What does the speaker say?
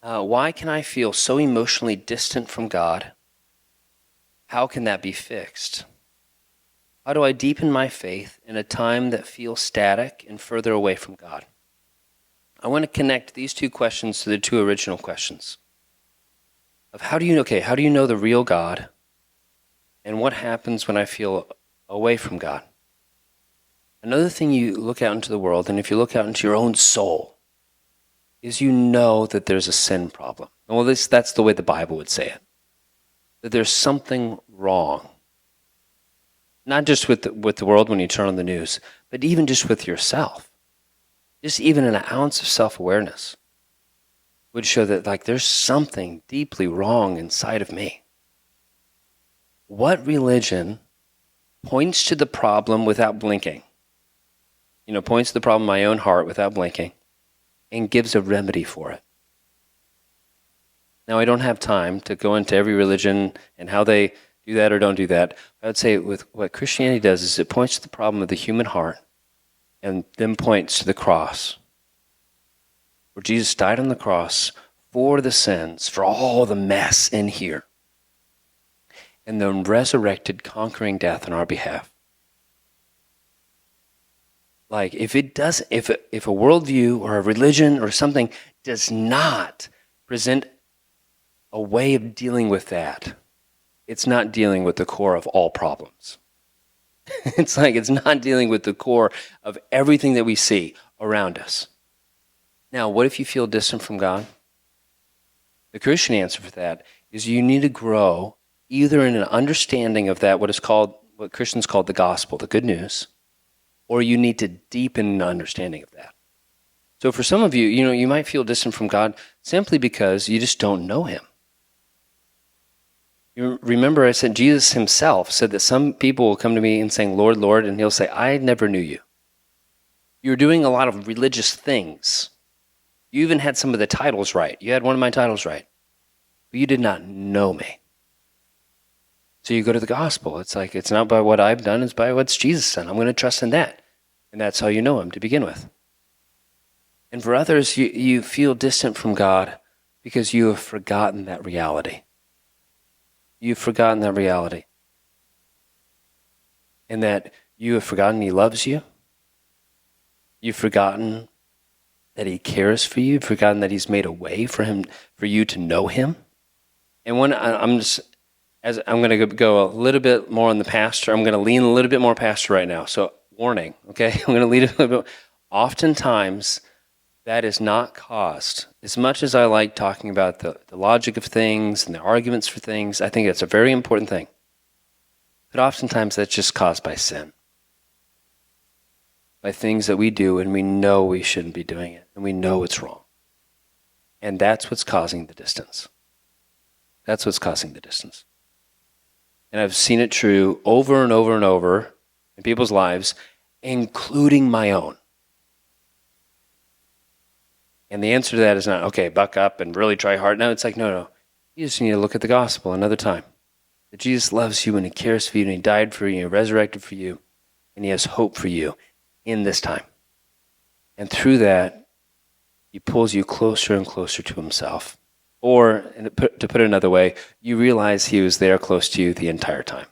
Why can I feel so emotionally distant from God? How can that be fixed? How do I deepen my faith in a time that feels static and further away from God? I want to connect these two questions to the two original questions of how do you know the real God, and what happens when I feel away from God? Another thing you look out into the world, and if you look out into your own soul, is you know that there's a sin problem. Well, that's the way the Bible would say it. That there's something wrong. Not just with the world when you turn on the news, but even just with yourself. Just even an ounce of self-awareness would show that there's something deeply wrong inside of me. What religion points to the problem without blinking? Points to the problem in my own heart without blinking and gives a remedy for it. Now, I don't have time to go into every religion and how they do that or don't do that. I would say with what Christianity does is it points to the problem of the human heart and then points to the cross, where Jesus died on the cross for the sins, for all the mess in here, and then resurrected, conquering death on our behalf. If a worldview or a religion or something does not present a way of dealing with that, it's not dealing with the core of all problems. It's not dealing with the core of everything that we see around us. Now, what if you feel distant from God? The Christian answer for that is you need to grow either in an understanding of that, what Christians call the gospel, the good news, or you need to deepen an understanding of that. So for some of you, you might feel distant from God simply because you just don't know him. You remember I said Jesus himself said that some people will come to me and saying, Lord, Lord, and he'll say, I never knew you. You're doing a lot of religious things. You even had some of the titles right. You had one of my titles right. But you did not know me. So you go to the gospel. It's not by what I've done, it's by what's Jesus done. I'm going to trust in that. And that's how you know him to begin with. And for others, you feel distant from God because you have forgotten that reality. You've forgotten that reality. And that you have forgotten he loves you. You've forgotten that he cares for you. You've forgotten that he's made a way for you to know him. And I'm going to go a little bit more on the pastor. I'm going to lean a little bit more pastor right now. So warning, okay? I'm going to lean a little bit. Oftentimes, that is not caused. As much as I like talking about the logic of things and the arguments for things, I think that's a very important thing. But oftentimes that's just caused by sin. By things that we do and we know we shouldn't be doing it. And we know it's wrong. And that's what's causing the distance. That's what's causing the distance. And I've seen it true over and over and over in people's lives, including my own. And the answer to that is not, okay, buck up and really try hard. No, it's no. You just need to look at the gospel another time. That Jesus loves you and he cares for you and he died for you and he resurrected for you and he has hope for you in this time. And through that, he pulls you closer and closer to himself. Or, to put it another way, you realize he was there close to you the entire time.